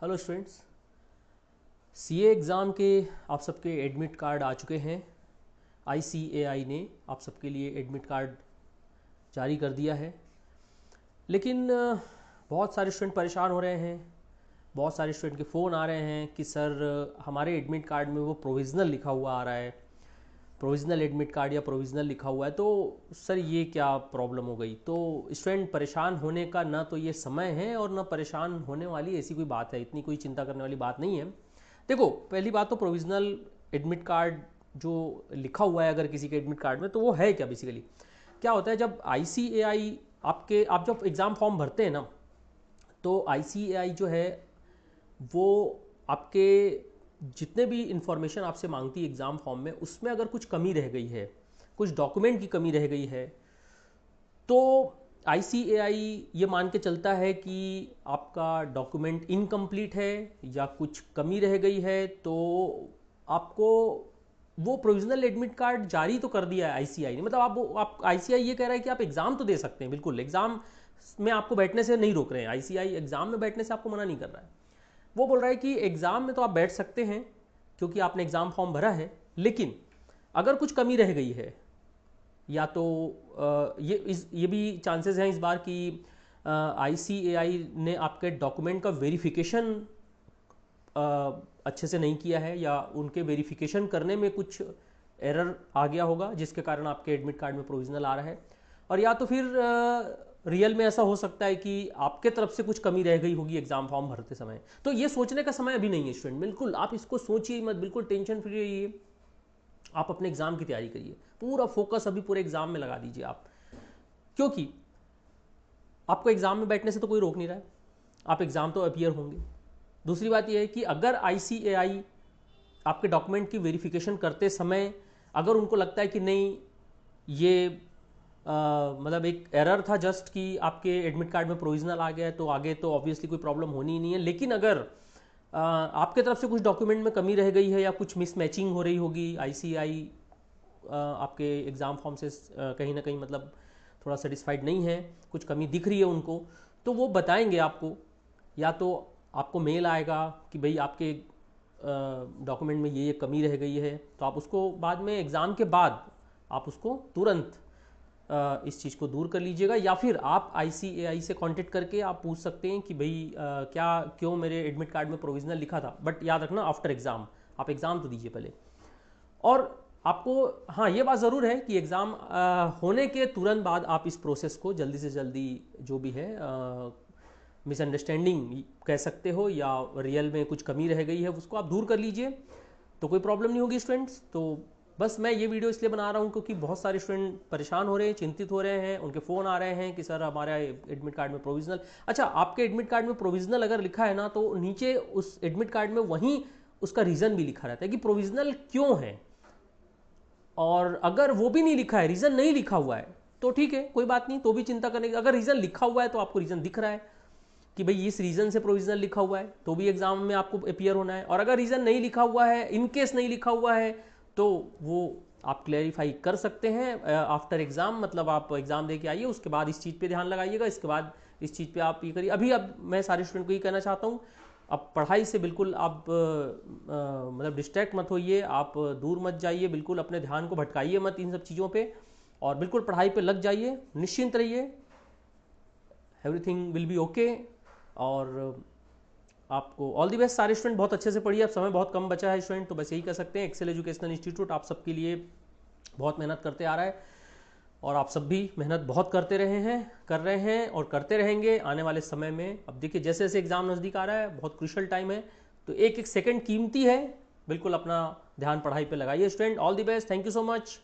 Hello students, CA exam के आप सबके एडमिट कार्ड आ चुके हैं। आईसीएआई ने आप सबके लिए एडमिट कार्ड जारी कर दिया है। लेकिन बहुत सारे स्टूडेंट परेशान हो रहे हैं। बहुत सारे स्टूडेंट के फ़ोन आ रहे हैं कि सर हमारे एडमिट कार्ड में वो प्रोविज़नल लिखा हुआ आ रहा है, प्रोविज़नल एडमिट कार्ड या प्रोविज़नल लिखा हुआ है, तो सर ये क्या प्रॉब्लम हो गई। तो स्टूडेंट परेशान होने का ना तो ये समय है और ना परेशान होने वाली ऐसी कोई बात है, इतनी कोई चिंता करने वाली बात नहीं है। देखो, पहली बात तो प्रोविज़नल एडमिट कार्ड जो लिखा हुआ है अगर किसी के एडमिट कार्ड में, तो वो है क्या। बेसिकली क्या होता है, जब आईसीएआई आप जब एग्ज़ाम फॉर्म भरते हैं ना, तो आईसीएआई जो है वो आपके जितने भी इंफॉर्मेशन आपसे मांगती है एग्ज़ाम फॉर्म में, उसमें अगर कुछ कमी रह गई है, कुछ डॉक्यूमेंट की कमी रह गई है, तो आईसीएआई ये मान के चलता है कि आपका डॉक्यूमेंट इनकम्प्लीट है या कुछ कमी रह गई है, तो आपको वो प्रोविजनल एडमिट कार्ड जारी तो कर दिया है आईसीआई ने। मतलब आप आईसीआई ये कह रहा है कि आप एग्ज़ाम तो दे सकते हैं, बिल्कुल एग्ज़ाम में आपको बैठने से नहीं रोक रहे हैं। आईसीआई एग्ज़ाम में बैठने से आपको मना नहीं कर रहा है। वो बोल रहा है कि एग्ज़ाम में तो आप बैठ सकते हैं क्योंकि आपने एग्ज़ाम फॉर्म भरा है, लेकिन अगर कुछ कमी रह गई है या तो ये भी चांसेस हैं इस बार कि आईसीएआई ने आपके डॉक्यूमेंट का वेरिफिकेशन अच्छे से नहीं किया है या उनके वेरिफिकेशन करने में कुछ एरर आ गया होगा जिसके कारण आपके एडमिट कार्ड में प्रोविजनल आ रहा है। और या तो फिर रियल में ऐसा हो सकता है कि आपके तरफ से कुछ कमी रह गई होगी एग्जाम फॉर्म भरते समय। तो ये सोचने का समय अभी नहीं है स्टूडेंट, बिल्कुल आप इसको सोचिए मत, बिल्कुल टेंशन फ्री रहिए। आप अपने एग्जाम की तैयारी करिए, पूरा फोकस अभी पूरे एग्जाम में लगा दीजिए आप, क्योंकि आपको एग्जाम में बैठने से तो कोई रोक नहीं रहा है, आप एग्जाम तो अपीयर होंगे। दूसरी बात यह है कि अगर आईसीएआई आपके डॉक्यूमेंट की वेरिफिकेशन करते समय अगर उनको लगता है कि नहीं ये मतलब एक एरर था जस्ट कि आपके एडमिट कार्ड में प्रोविजनल आ गया है, तो आगे तो ऑब्वियसली कोई प्रॉब्लम होनी ही नहीं है। लेकिन अगर आपके तरफ से कुछ डॉक्यूमेंट में कमी रह गई है या कुछ मिसमैचिंग हो रही होगी, आईसीआई आपके एग्ज़ाम फॉर्म से कहीं ना कहीं मतलब थोड़ा सेटिस्फाइड नहीं है, कुछ कमी दिख रही है उनको, तो वो बताएंगे आपको। या तो आपको मेल आएगा कि भाई आपके डॉक्यूमेंट में ये कमी रह गई है, तो आप उसको बाद में एग्ज़ाम के बाद आप उसको तुरंत इस चीज़ को दूर कर लीजिएगा। या फिर आप आईसीएआई से कांटेक्ट करके आप पूछ सकते हैं कि भाई क्या क्यों मेरे एडमिट कार्ड में प्रोविजनल लिखा था, बट याद रखना आफ्टर एग्ज़ाम, आप एग्ज़ाम तो दीजिए पहले। और आपको हाँ ये बात ज़रूर है कि एग्ज़ाम होने के तुरंत बाद आप इस प्रोसेस को जल्दी से जल्दी जो भी है मिसअंडरस्टैंडिंग कह सकते हो या रियल में कुछ कमी रह गई है उसको आप दूर कर लीजिए, तो कोई प्रॉब्लम नहीं होगी स्टूडेंट्स। तो बस मैं ये वीडियो इसलिए बना रहा हूँ क्योंकि बहुत सारे स्टूडेंट परेशान हो रहे हैं, चिंतित हो रहे हैं, उनके फ़ोन आ रहे हैं कि सर हमारा एडमिट कार्ड में प्रोविजनल। अच्छा, आपके एडमिट कार्ड में प्रोविजनल अगर लिखा है ना, तो नीचे उस एडमिट कार्ड में वहीं उसका रीज़न भी लिखा रहता है कि प्रोविजनल क्यों है। और अगर वो भी नहीं लिखा है, रीज़न नहीं लिखा हुआ है, तो ठीक है, कोई बात नहीं, तो भी चिंता करने की। अगर रीज़न लिखा हुआ है तो आपको रीज़न दिख रहा है कि भाई इस रीज़न से प्रोविजनल लिखा हुआ है, तो भी एग्जाम में आपको अपीयर होना है। और अगर रीज़न नहीं लिखा हुआ है, इन केस नहीं लिखा हुआ है, तो वो आप क्लेरिफाई कर सकते हैं आफ्टर एग्जाम। मतलब आप एग्जाम दे के आइए, उसके बाद इस चीज़ पे ध्यान लगाइएगा, इसके बाद इस चीज़ पे आप ये करिए। अभी अब मैं सारे स्टूडेंट को ये कहना चाहता हूँ, अब पढ़ाई से बिल्कुल आप मतलब डिस्ट्रैक्ट मत होइए, आप दूर मत जाइए, बिल्कुल अपने ध्यान को भटकाइए मत इन सब चीज़ों पे, और बिल्कुल पढ़ाई पे लग जाइए, निश्चिंत रहिए, एवरीथिंग विल बी ओके। और आपको ऑल दी बेस्ट सारे स्टूडेंट, बहुत अच्छे से पढ़िए। अब समय बहुत कम बचा है स्टूडेंट, तो बस यही कह सकते हैं, एक्सेल एजुकेशनल इंस्टीट्यूट आप सबके लिए बहुत मेहनत करते आ रहा है, और आप सब भी मेहनत बहुत कर रहे हैं और करते रहेंगे आने वाले समय में। अब देखिए जैसे जैसे एग्ज़ाम नज़दीक आ रहा है, बहुत क्रूशल टाइम है, तो एक एक सेकंड कीमती है, बिल्कुल अपना ध्यान पढ़ाई पे लगाइए student. All the best, thank you so much.